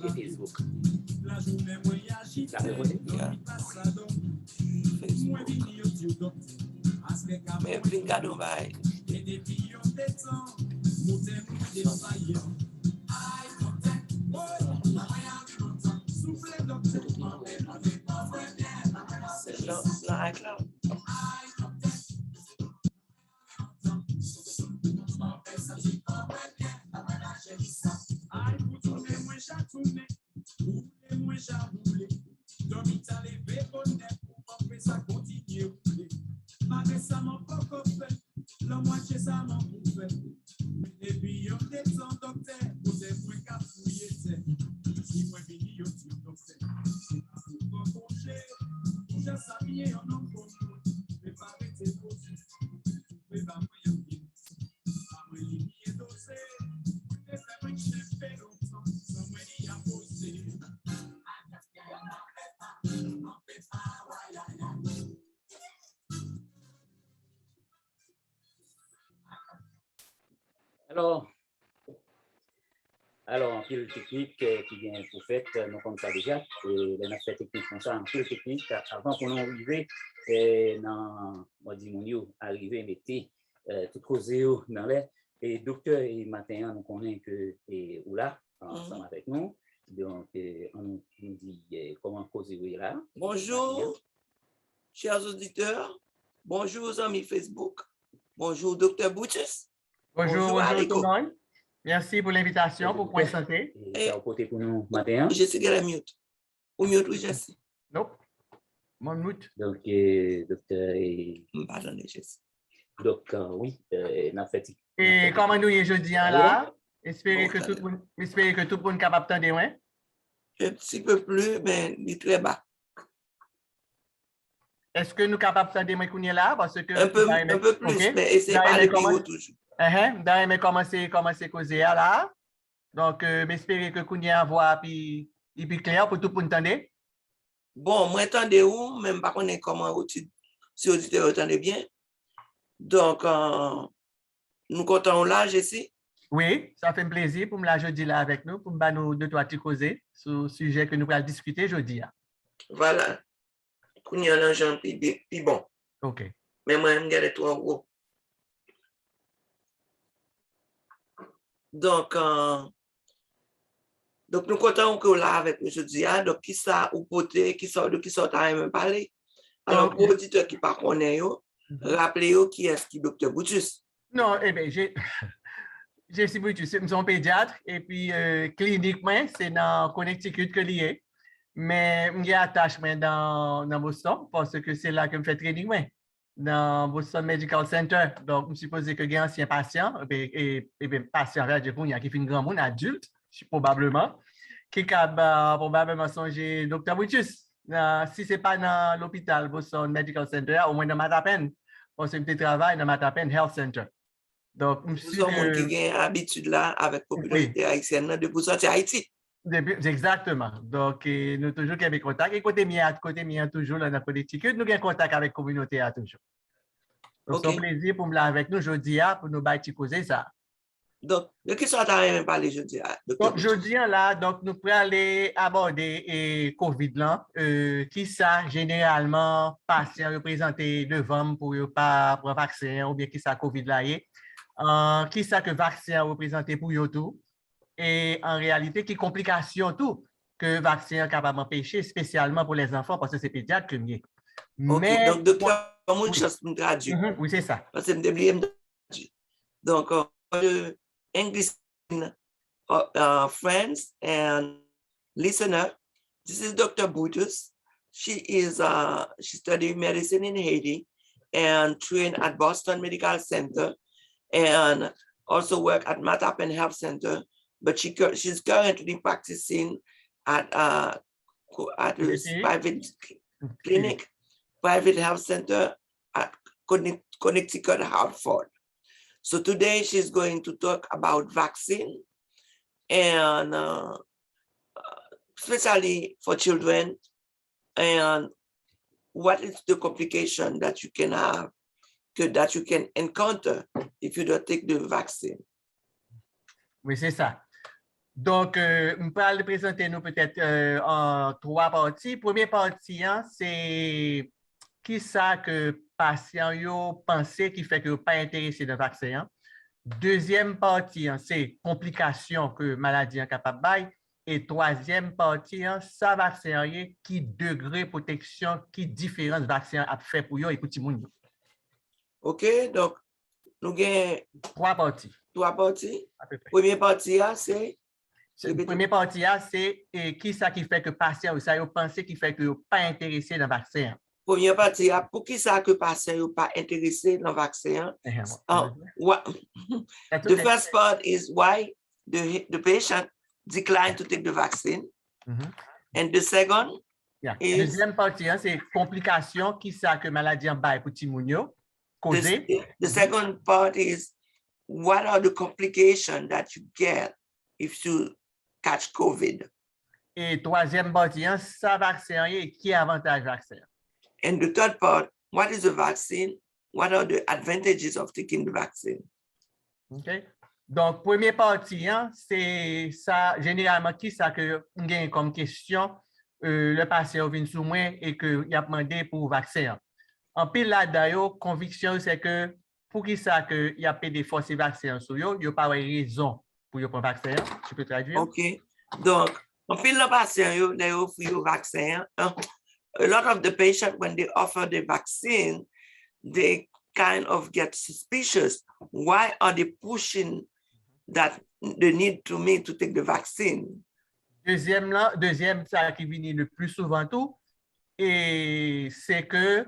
et Facebook. Ça peut voter? Facebook. Mais Vingado va. Dans iCloud. Alors, en pile technique qui vient pour faire, nous comme ça déjà, et les aspects techniques comme ça, en pile technique, avant qu'on arrive, dans, moi dis mon yo, arriver, mettez tout causé dans l'air, et docteur, et matin, nous connaissons que, et ou là, ensemble avec nous, donc, on nous dit comment causer là. Bonjour, chers auditeurs, bonjour, amis Facebook, bonjour, docteur Bouches. Bonjour tout le monde. Merci pour l'invitation pour KwenSante. Et à côté pour nous matin. Je suis à mute. Ou mute, oui, je sais. Nope. Mon mute. Donc, docteur. Pardon, je sais. Donc, oui, n'a fait. Et comment nous y est jeudi là? Espérez que tout le monde est capable d'entendre, ouais? Un petit peu plus, mais il est très bas. Est-ce que nous sommes capables d'entendre qu'on est là? Parce que un peu plus, okay. Mais essayez de parler plus haut toujours. D'ailleurs, commencer à causer là. Donc, j'espère que Kounia voit puis clair pour tout le monde entendre. Bon, moi, entendez où, même pas qu'on est comment si auditeur entendez bien. Donc, nous comptons là, Jessie. Oui, ça fait un plaisir pour me la jeudi là avec nous, pour nous deux trois causer sur le sujet que nous allons discuter jeudi. Voilà. Kounia l'argent puis bon. OK. Mais moi, je me garde trop gros. Donc, nous comptons que là avec nous jeudi, donc qui ça ou poté, qui sort à même parler. Alors, pour l'auditeur qui ne connaît pas, rappelez-vous qui est-ce qui docteur Boutus. Non, eh bien, je suis Boutus, je suis un pédiatre et puis cliniquement, c'est dans Connecticut que lié. Mais je suis attaché dans Boston parce que c'est là que je fais training dans Boston Medical Center. Donc, je suppose que j'ai un ancien patient, et patient, qui fait un grand monde adulte, probablement, qui a probablement songé Dr. Boutus. Si ce n'est pas dans l'hôpital Boston Medical Center, au moins dans Matapen, parce que je travaille dans Matapen Health Center. Donc, je suis un qui a habitude là avec la popularité haïtienne depuis sortir Haïti. Exactement. Donc, nous toujours avons contact. Et côté mien, toujours dans la politique, nous avons contact avec la communauté toujours. Donc, c'est un plaisir pour me là avec nous aujourd'hui pour nous causer ça. Donc, de qui soit à parler jeudi? Donc, jeudi là, donc nous pourrons aller aborder COVID là, qui ça généralement patient représenté devant pour un vaccin ou bien qui ça COVID là qui ça que vaccin représenté pour eux tout. Et en réalité, qui complications tout que le vaccin est capable d'empêcher, spécialement pour les enfants, parce que c'est pédiatre que mieux. Mais, donc, docteur, comment je traduis? Oui, c'est ça. Parce que je me traduire. Donc, English friends and listener, this is Dr. Boutus. She studied medicine in Haiti and trained at Boston Medical Center and also worked at Matapen Health Center. But she's currently practicing at a private clinic, private health center at Connecticut, Hartford. So today she's going to talk about vaccine and especially for children and what is the complication that you can have, that you can encounter if you don't take the vaccine. Oui, c'est ça. Donc, on peut le présenter nous peut-être en 3 parties. Première partie, hein, c'est qui ça que patient yo pensé qui fait que pas intéressé dans le vaccin. Hein? Deuxième partie, hein, c'est complications que maladie est capable de. Et troisième partie, hein, ça vaccin qui degré protection, qui différence vaccin a fait pour yo et pour tout le monde. OK, donc nous avons 3 parties. 3 parties. À peu près. Première partie, c'est La première partie, c'est qui ça qui fait que patient ou ça yo pensé qui fait que yo pas intéressé dans le vaccin. première partie, pour qui ça que patient n'est pas intéressé dans le vaccin? The first part is why the patient declined to take the vaccine. And the second is deuxième partie, hein, c'est complications qui ça que maladie en bas pour Timounio causé. The second part is what are the complications that you get if you catch COVID? Et troisième partie, hein, ça vaccin et qui avantage vaccin. And the third part, what is the vaccine? What are the advantages of taking the vaccine? OK. Donc, première partie, hein, c'est ça, généralement, qui ça que on gagne comme question, le patient vient sous moi et qu'il a demandé pour vaccin. En pile là, d'ailleurs, conviction, c'est que pour qui ça qu'il y a des forces vaccins sur eux, il n'y a pas de raison pour prendre vaccin. Tu peux traduire? OK. Donc, en pile le patient, they offer you vaccin. A lot of the patients, when they offer the vaccine, they kind of get suspicious. Why are they pushing that they need to me to take the vaccine? Deuxième, ça qui vient le plus souvent tout, et c'est que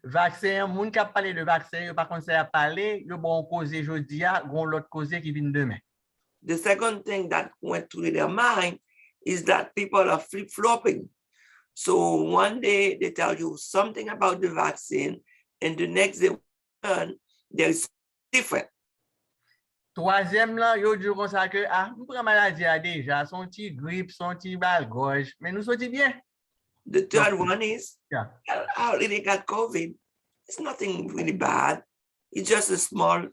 vaccin, moun qui a parlé de vaccin, par contre, ça a parlé, le bon cause aujourd'hui, gon l'autre cause qui vient demain. The second thing that went through their mind is that people are flip-flopping. So one day they tell you something about the vaccine, and the next day there is different. Troisième, là, yo dit comme ça que, nous prenons maladie déjà, son petit grippe, son petit bal-gorge, mais nous sommes bien. The third one is, I already got COVID. It's nothing really bad. It's just a sore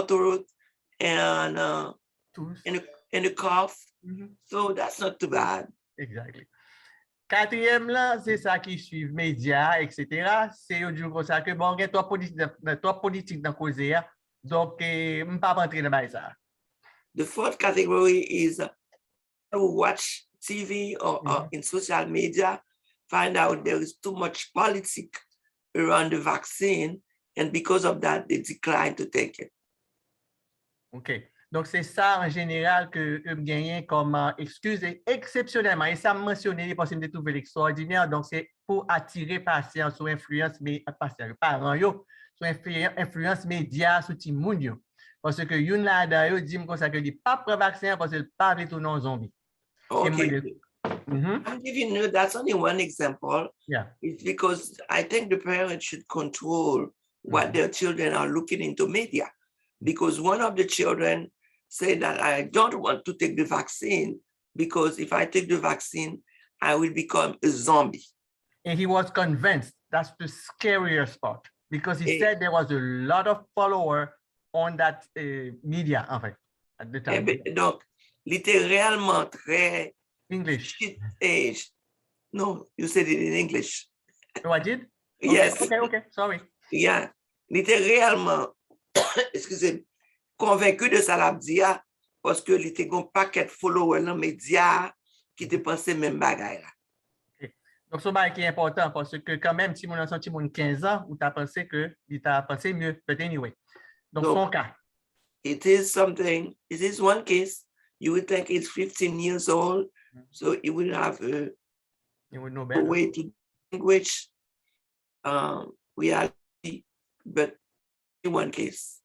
throat and a cough. So that's not too bad. Exactly. Quatrième, là, c'est ça qui suit médias, etc. C'est yo dit comme ça que, bon, il y a trois politiques dans le cause. Donc, je ne peux pas rentrer dans ça. The fourth category is watch TV or in social media, find out there is too much politics around the vaccine, and because of that, they decline to take it. OK. Donc, c'est ça en général que je gagne comme excuse exceptionnellement. Et ça me mentionné parce que je trouvé l'extraordinaire. Donc, c'est pour attirer patients sous influence, mais patients, parents, sous influence média, sous Timoun. Parce que yon là d'ailleurs dit comme ça que dit pas prendre vaccin parce qu'il pas veut tout non zombie. Okay. I'm giving you that's only one example. Yeah. It's because I think the parents should control what their children are looking into media. Because one of the children said that I don't want to take the vaccine because if I take the vaccine, I will become a zombie. And he was convinced. That's the scariest part. Because he said there was a lot of followers on that media, en fait, at the time. Donc, littéralement très English. No, you said it in English. Oh, I did? Yes. Okay, sorry. Yeah, littéralement, excusez, convaincu de ça l'a dit parce que il était un paquet de followers dans les médias qui te pensaient même bagaille là. Donc, ce qui est important parce que quand même, si mon enfant a 15 ans, ou tu as pensé que il t'a pensé mieux, but anyway. Donc, son cas. It is one case, you would think it's 15 years old, so you would have a way to distinguish reality, but in one case.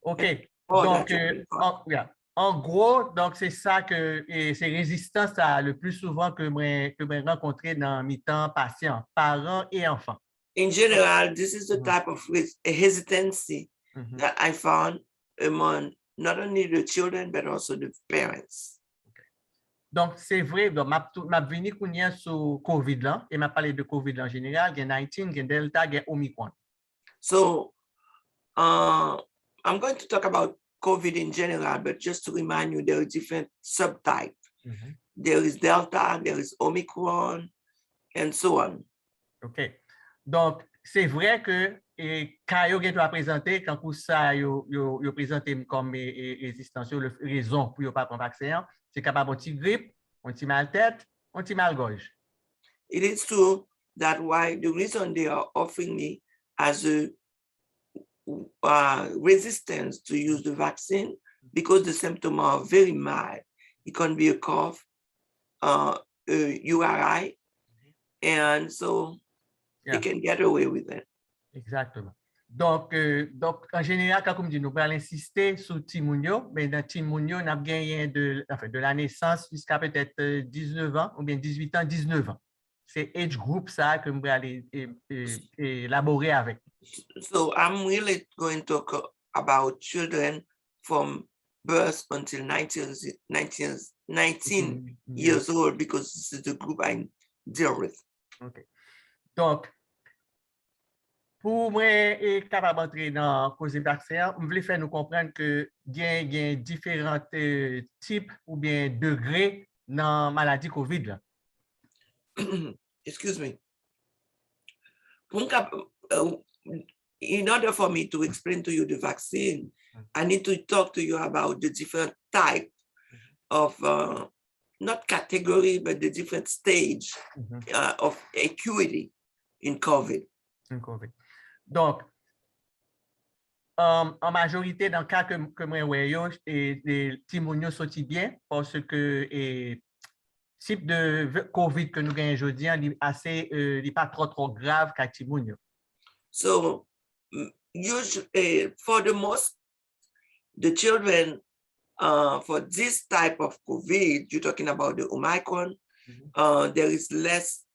OK. Donc, en gros, donc c'est ça que c'est résistance à le plus souvent que je rencontré dans mes temps patients, parents et enfants. In general, this is the type of hesitancy that I found among not only the children but also the parents. Okay. Donc c'est vrai, donc m'a venu connait sur COVID là et m'a parlé de COVID en général, il y a 19, il y a Delta, il y a Omicron. So I'm going to talk about COVID in general, but just to remind you, there are different subtypes. There is Delta, there is Omicron, and so on. OK. Donc, c'est vrai que quand vous avez présenté, quand vous avez présenté comme résistance, la raison pour ne pas prendre vaccin, c'est capable de petit grippe, un petit mal tête, un petit mal gorge. It is true that why the reason they are offering me as a resistance to use the vaccine, because the symptoms are very mild. It can be a cough, a URI, and so they can get away with it. Exactement. Donc, en général, quand on dit nous allons insister sur Timounio, mais dans Timounio, on a gagné de la naissance jusqu'à peut-être 19 ans ou bien 18 ans, 19 ans. C'est age group ça que nous allons élaborer avec. So I'm really going to talk about children from birth until 19 years old, because this is the group I deal with. Okay. Donc, pour moi être capable d'entrer dans la cause vaccin, je voulais faire nous comprendre que il y a différents types ou bien degrés dans la maladie COVID. Excuse me. In order for me to explain to you the vaccine, I need to talk to you about the different type of, not category, but the different stage of acuity in COVID. Donc, en majorité, dans le cas que moi voyons, les Timounio sortent bien parce que type de COVID que nous gagnons aujourd'hui n'est pas trop grave qu'à Timounio. So, usually, for the most, the children, for this type of COVID, you're talking about the Omicron, it's less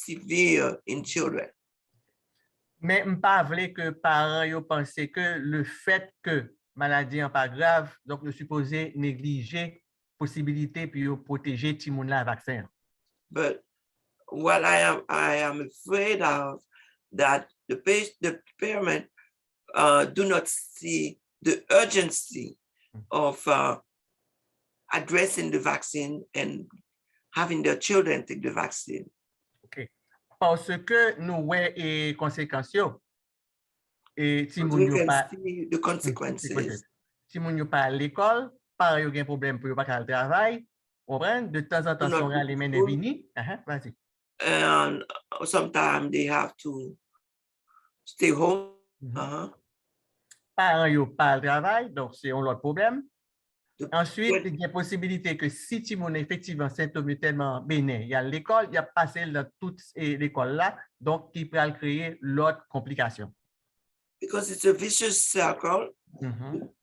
severe in children. Mais je ne pas voulais que parents pensent que le fait que maladie n'est pas grave, donc nous supposons négliger la possibilité pour protéger tout le monde la vaccin. But what I am afraid of, that the parent do not see the urgency of addressing the vaccine and having their children take the vaccine. Okay. Parce que nous voyons les conséquences. Et si we can see the consequences. Si nous pas à l'école, parents ont un problème pour pas aller au travail, de temps en temps, sont les mains venir. Vas-y. And sometimes they have to stay home. Parents n'ont pas le travail, donc c'est un autre problème. Ensuite, il y a la possibilité que si tu as effectivement symptômes tellement bénins, il y a l'école, il y a passé dans toute l'école là, donc qui peut créer l'autre complication. Because it's a vicious circle.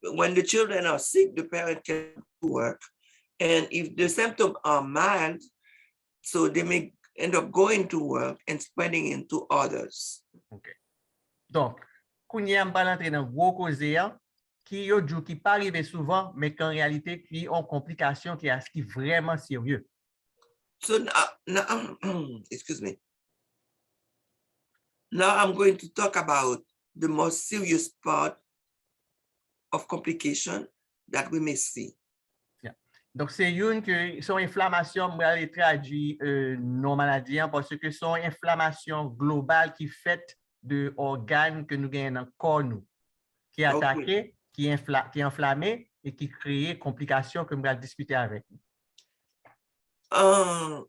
When the children are sick, the parent can work. And if the symptoms are mild, so they may end up going to work and spreading into others. Okay. Donc, quand on va entrer dans gros causé, qui ne pas arriver souvent, mais qu'en réalité, qui ont complications qui est vraiment sérieux. So now, excuse me. Now I'm going to talk about the most serious part of complication that we may see. Donc, c'est une que son inflammation, on va traduire non maladie parce que son inflammation globale qui fait de organes que nous gagnons dans le corps, qui est attaqué, qui est enflammé et qui crée complications que nous allons discuter avec. What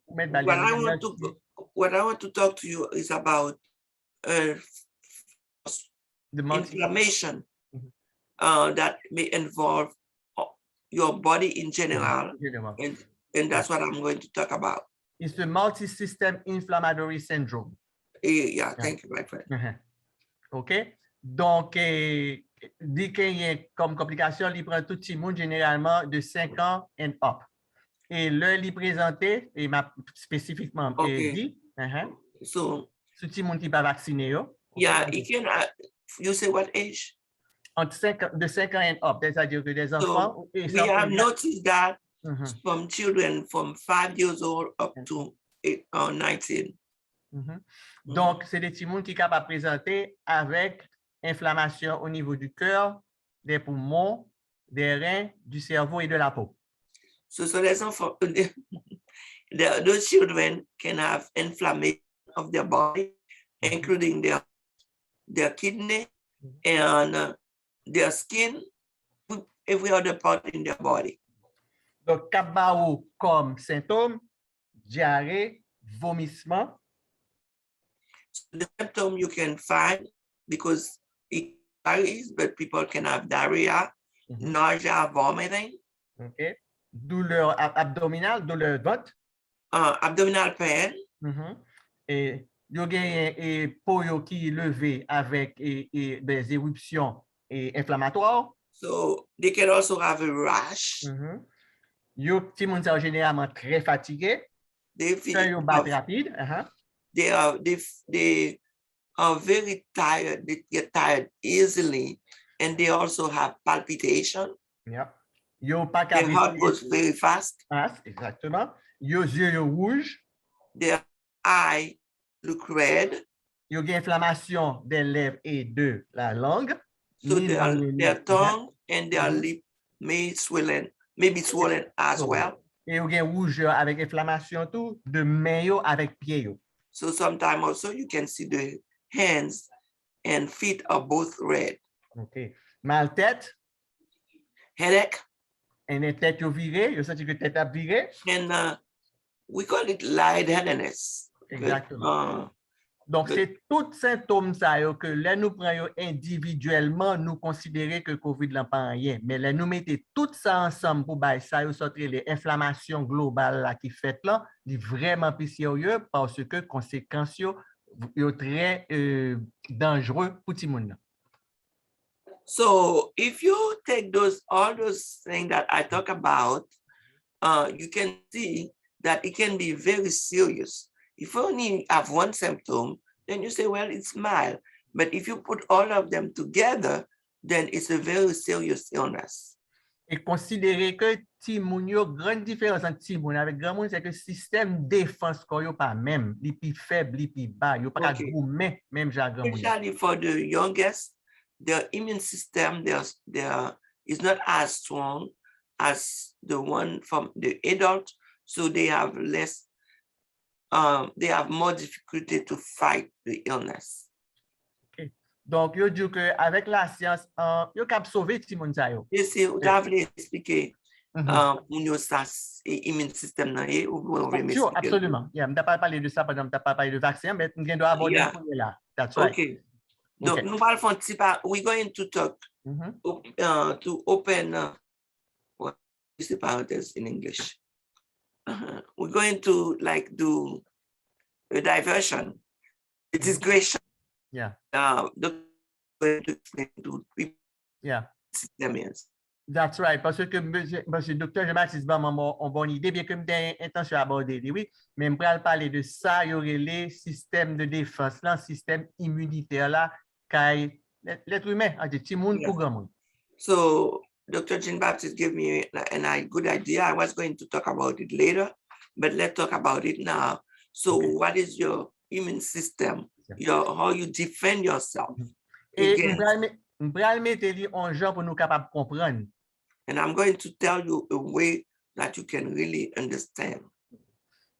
I want to talk to you is about the inflammation that may involve your body in general, and that's what I'm going to talk about. It's the multi-system inflammatory syndrome. Yeah, thank you, my friend. OK? Donc, dit qu'il y a comme complication, il prend tout le monde généralement de 5 ans and up. Et là, il est présenté, et m'a spécifiquement dit, so, tout le monde qui n'est pas vacciné. Yeah, you say what age? De 5 ans and up, c'est-à-dire que des enfants. We have noticed that from children from 5 years old up to 8 or 19. Donc, c'est des petits monde qui sont capables de présenter avec inflammation au niveau du cœur, des poumons, des reins, du cerveau et de la peau. So les enfants, those children can have inflammation of their body, including their kidney and their skin, every other part in their body. Donc, kabao comme symptômes, diarrhée, vomissement. The symptom you can find because it varies, but people can have diarrhea, nausea, vomiting, Okay. Douleur abdominale, douleur de ventre. abdominal pain. Et il y a peau qui est levée avec des éruptions inflammatoires. So they can also have a rash. Yo petit monde sont généralement très fatigué. They rapide. They are very tired. They get tired easily, and they also have palpitation. Yep. Their heart goes very fast. Exactement. Yo yeux rouges. Their eye look red. Yo une inflammation des lèvres et de la langue. So their tongue and their lip may be swollen as well. Et yo une rougeur avec inflammation tout de main avec pied yo. So sometimes also you can see the hands and feet are both red. Okay. Mal tête. Headache. Et les têtes yo virées, yo senti que tête a viré. And we call it lightheadedness. Exactement. Donc, c'est tous symptômes ça yo, que là, nous prenons individuellement, nous considérer que COVID n'a pas rien. Mais là, nous mettons tout ça ensemble pour ça, yo sortir les inflammations globales là, qui fait là, c'est vraiment plus sérieux parce que conséquences yo très dangereux pour tout le monde. So, if you take all those things that I talk about, you can see that it can be very serious. If you only have one symptom, then you say, well, it's mild. But if you put all of them together, then it's a very serious illness. Et considérer que Timoun yo, grande différence entre Timoun avec grand monde, c'est que le système défense yo pas même, li pi faible, li pi bas, yo pas goumen même jargon. Especially for the youngest, their immune system is not as strong as the one from the adult, so they have more difficulty to fight the illness. Okay. Donc, yo dit que avec la science, yo cap sauver ti moun sa yo. Yes, you have expliqué immune system na ye ou sure, absolument. Yeah, m'ta pas parler de ça pendant m'ta pas parler de vaccin, mais m'gen doit aborder là. That's right. Okay. Donc, nous parlons un petit peu, we're going to talk to open what is the parenthesis in English? We're going to do a diversion. It is great. Yeah. Yeah. That's right. Parce que monsieur docteur Jean-Baptiste ba une bonne idée, bien que j'ai intention d'aborder, oui, mais je vais parler de ça, il y aurait les systèmes de défense, le système immunitaire là, qu'est l'être humain, a des petits monde pour grand monde. So, Dr. Jean-Baptiste gave me a good idea. I was going to talk about it later, but let's talk about it now. So, what is your immune system? How you defend yourself? Et je vais mettre en genre pour nous capables comprendre. And I'm going to tell you a way that you can really understand.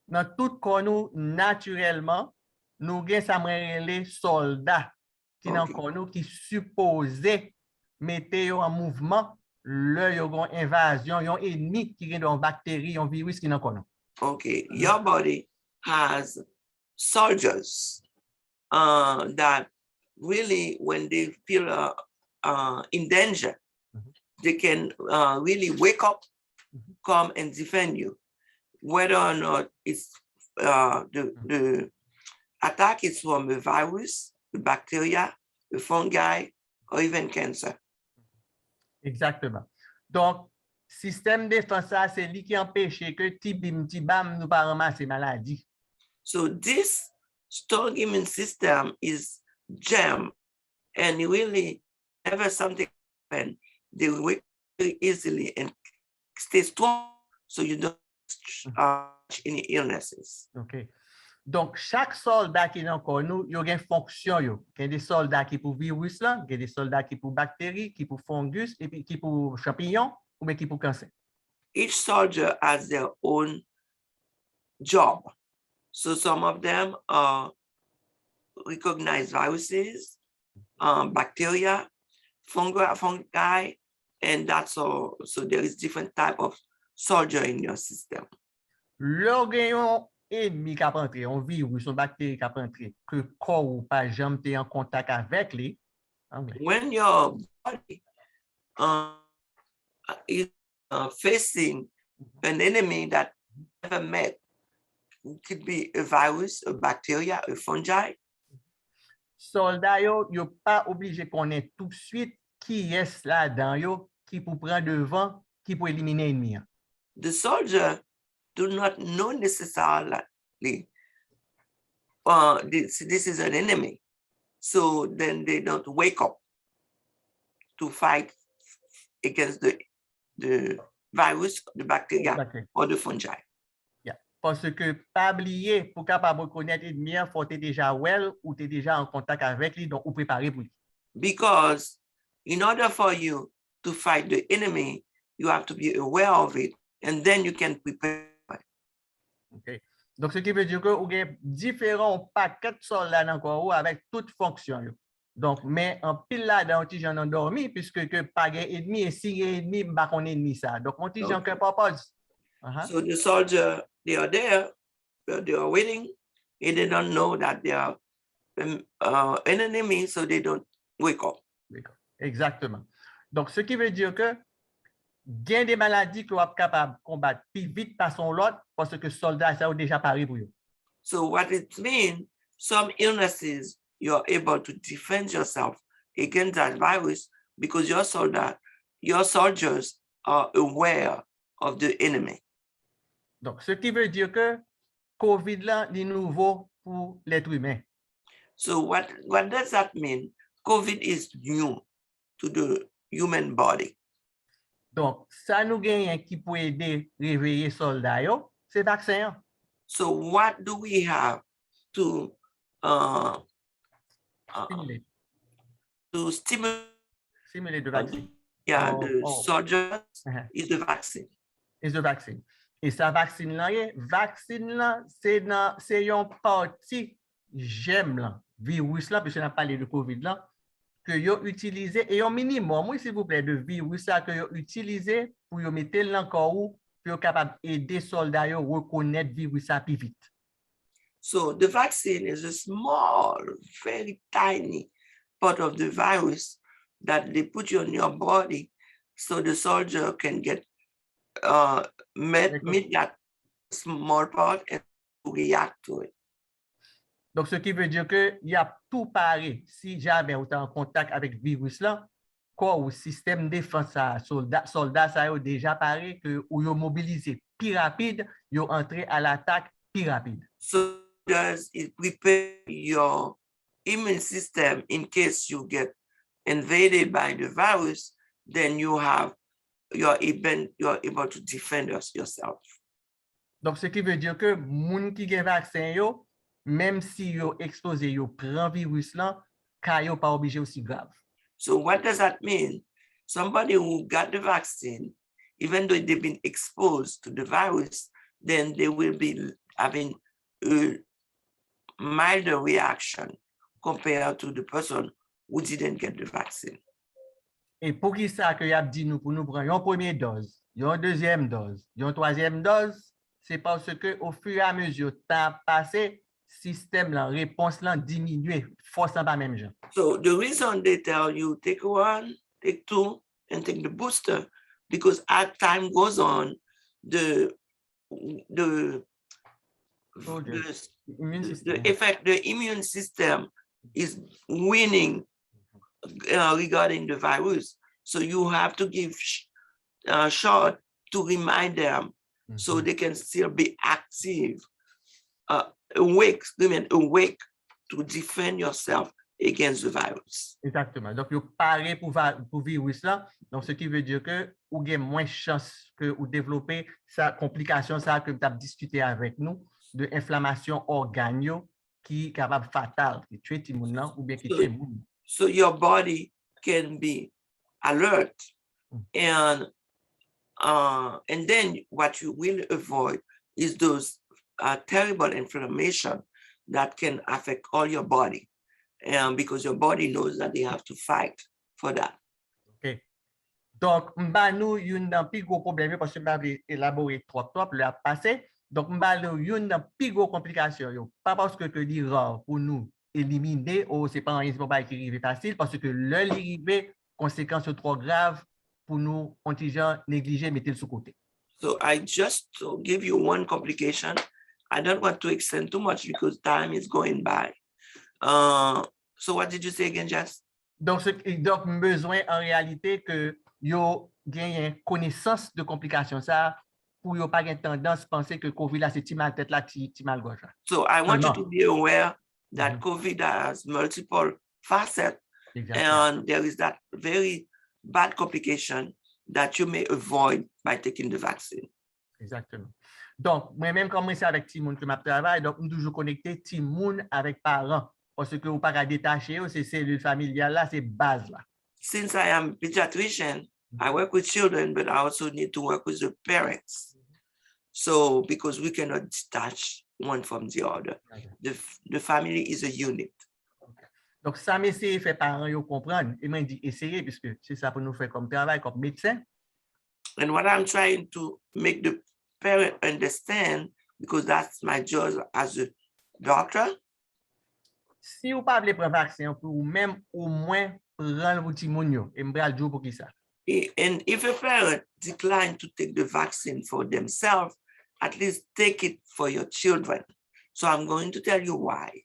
Dans tout corps nous, naturellement, nous avons les soldats qui dans corps nous qui supposés mettre en mouvement le yon invasion, yon ennemi qui est dans bactéries, yon virus qui dans corps nous. Okay, your body has soldiers that really, when they feel in danger, they can really wake up, come and defend you. Whether or not it's the attack is from a virus, the bacteria, the fungi, or even cancer. Exactement. Donc, système défense, c'est lui qui empêche que tibam nous pas ramasser maladie. So this strong immune system is gem, and really, whenever something happens, they wake very easily and stay strong, so you don't any illnesses. Okay. Donc, chaque soldat qui est encore nous, il y a une fonction. Il y a des soldats qui pour virus, là, il y a des soldats qui pour bactéries, qui pour fungus, et puis qui pour champignons, ou bien qui pour cancer. Each soldier has their own job. So some of them recognize viruses, bacteria, fungi, and that's all. So there is different type of soldier in your system. L'organe ennemi qui a entré, un virus, une bactérie qui a entré, que corps ou pas jamais en contact avec lui. When your body is facing an enemy that never met, it could be a virus, a bacteria, a fungi. Soldat yo pas obligé de connaître tout de suite qui est là-dedans yo, qui pour prendre devant, qui pour éliminer l'ennemi. The soldier do not know necessarily this is an enemy. So then they don't wake up to fight against the virus, the bacteria, or the fungi. Yeah. Parce que pas oublier, pour capable reconnaître l'ennemi, il faut être déjà well ou tu es déjà en contact avec lui, donc ou préparé pour lui. Because in order for you to fight the enemy, you have to be aware of it, and then you can prepare. Okay. Donc, ce qui veut dire que vous avez différents paquets de soldats dans le corps avec toutes fonctions. Donc, mais en pile là, dans petit j'en endormi, puisque que pas ennemi et si ennemi, bah qu'on ennemi ça. Donc, on petit j'en que propose. So the soldier, they are there, they are waiting, and they don't know that they are an enemy, so they don't wake up. Exactement. Donc, ce qui veut dire que il y a des maladies que vous êtes capable de combattre plus vite par son lot parce que les soldats sont déjà parés pour eux. So what it means, some illnesses, you're able to defend yourself against that virus because your soldiers are aware of the enemy. Donc, ce qui veut dire que COVID là, est nouveau pour l'être humain. So what does that mean? COVID is new to the human body. Donc, ça nous gagne qui peut aider à réveiller les soldats, c'est le vaccin. So what do we have to stimulate the vaccine? Yeah, the soldiers is the vaccine. Is the vaccine. Et ça vaccine là, c'est une partie j'aime là, virus là, puisque on a parlé de COVID là, que yo utilisé et un minimum, oui, s'il vous plaît, de virus là que yo utilisé pour yo mettre l'encore où pour capable aider soldats yo reconnaître virus ça plus vite. So the vaccine is a small, very tiny part of the virus that they put on your body so the soldier can get meet that small part and react to it. Donc, ce qui veut dire qu'il y a tout pareil. Si jamais vous êtes en contact avec le virus là, quoi, ou système de défense, soldats, ça a déjà pareil que vous vous mobilisez plus rapide, vous entrez à l'attaque plus rapide. So does it prepare your immune system in case you get invaded by the virus, then you're able to defend yourself. Donc, ce qui veut dire que moun qui gen vaccin yo, même si yo exposé yo prend virus là, ka yo pas obligé aussi grave. So what does that mean? Somebody who got the vaccine, even though they've been exposed to the virus, then they will be having a milder reaction compared to the person who didn't get the vaccine. Et pour qui ça que y a dit nous pour nous prendre une première dose, une deuxième dose, une troisième dose, c'est parce que au fur et à mesure temps passé, système la réponse là diminue, forcément pas même gens. So the reason they tell you take one, take two, and take the booster, because as time goes on, the immune system is winning regarding the virus. So you have to give shot to remind them so they can still be active, awake to defend yourself against the virus. Exactement. Donc, vous parez pour virus là. Donc, ce qui veut dire que vous avez moins de chance que vous développez sa complication ça que vous avez discuté avec nous. de inflammation organe qui est capable fatal, qui tue tout le monde ou bien qui tue le monde. So your body can be alert, and then what you will avoid is those terrible inflammation that can affect all your body, and because your body knows that they have to fight for that. OK. Donc, nous une dans plus gros problème parce que m'a élaboré trop le passé. Donc, nous une dans plus gros complication yo. Pas parce que li rare pour nous éliminer ou c'est pas rien c'est pas qui arrive facile parce que le arrivé conséquences trop graves pour nous contingent négliger mettre sous côté. So I just to give you one complication. I don't want to extend too much because time is going by. So what did you say again, Jess? Donc besoin en réalité que yo gagne connaissance de complications ça pour yo pas une tendance penser que COVID là c'est ti mal tête là ti mal gorge. So I want you to be aware that COVID has multiple facets, and there is that very bad complication that you may avoid by taking the vaccine. Exactement. Donc, moi-même, comme c'est avec Timoun que je travaille, donc, je toujours connecté Timoun avec parents. Parce que vous ne pouvez pas détacher, ces cellules familiales là, c'est base là. Since I am a pediatrician, I work with children, but I also need to work with the parents. So, because we cannot detach one from the other. The family is a unit. Donc, ça m'essaye de faire parents comprendre. Et moi, je dis essayer, puisque c'est ça pour nous faire comme travail, comme médecin. And what I'm trying to make the parent understand, because that's my job as a doctor. Si vous ne pouvez pas prendre vaccin, ou même au moins prendre votre immunio, et m'bral dire pour qui ça. And if a parent decline to take the vaccine for themselves, at least take it for your children. So I'm going to tell you why.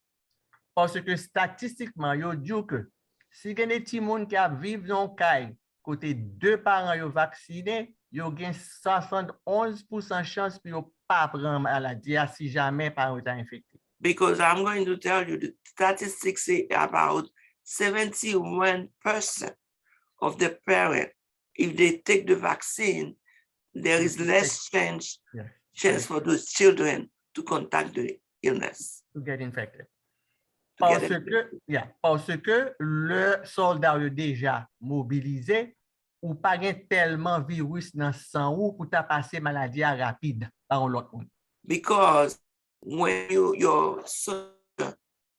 Parce que statistiquement, yo dit que si gen des petits moun qui vivent dans caille côté deux parents yo vaccinés, yo gen 71% chance pour yo pas prendre maladie si jamais parent est infecté. Because I'm going to tell you the statistics say about 71% of the parents, if they take the vaccine, there is less chance for those children to contact the illness. To get infected. Parce que le soldat est déjà mobilisé ou pas tellement virus dans sang ou pour ta passer maladie rapide par l'autre monde. Because when your soldier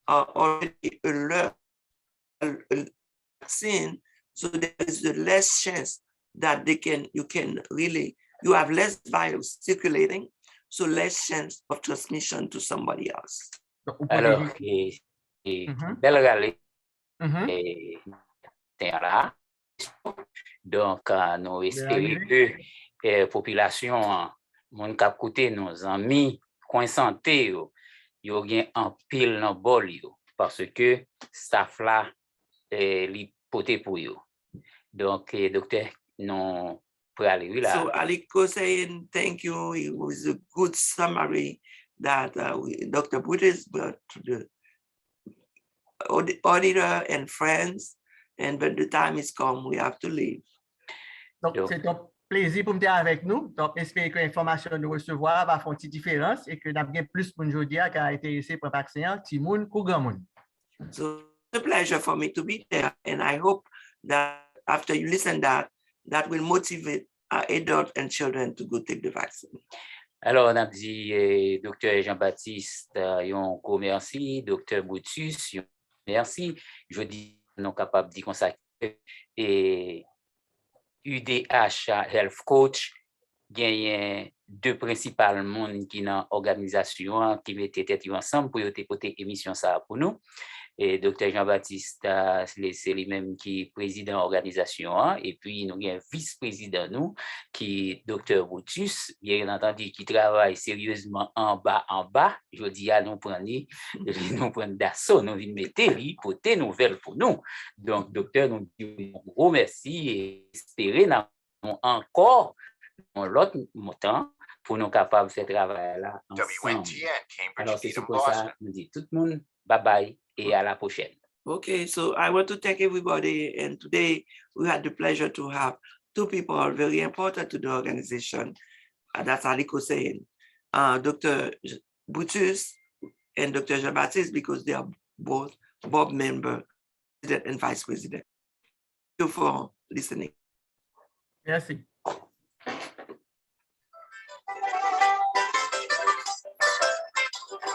are already alert vaccine, so there is the less chance that you have less virus circulating, so less chance of transmission to somebody else. Alors, belle rallye là. Donc, nous espérons que la population, mon cap côté, nos amis, KwenSante, yo gen en pile dans bol yo, parce que staff là, li poté pour yo. Donc, docteur, non, pour aller là. So, Aliko saying thank you. It was a good summary that Dr. Buddhist brought to the auditor and friends, and when the time is come, we have to leave. Donc, c'est un plaisir pour me dire avec nous. Donc, j'espère que l'information que nous recevons va faire une petite différence et que nous avons plus pour nous dire qui a intéressé par le vaccin, Timoun ou grand monde. So, it's a pleasure for me to be there, and I hope that after you listen that will motivate our adults and children to go take the vaccine. Alors, on a dit, docteur Jean-Baptiste, yon merci, docteur Boutus, merci. Je dis, non capable de dire comme ça, et UDH Health Coach, gagne deux principales monde qui dans organisation qui mettent tête ensemble pour porter émission ça pour nous. Et docteur Jean-Baptiste, c'est lui-même qui est président de l'organisation, et puis nous avons un vice-président nous, qui est docteur Boutus, bien entendu, qui travaille sérieusement en bas. Je dis à nous prendre d'assaut, nous venons mettre pour des nouvelles pour nous. Donc, docteur, nous disons un gros merci et espérons encore l'autre temps pour nous capables de faire travail là ensemble. Alors, c'est pour ça, nous disons tout le monde, bye bye. Et à la prochaine. Okay, so I want to thank everybody. And today we had the pleasure to have two people very important to the organization. That's Aliko saying, Dr. Boutus and Dr. Jean-Baptiste because they are both board member, president and vice president. Thank you for listening. Merci.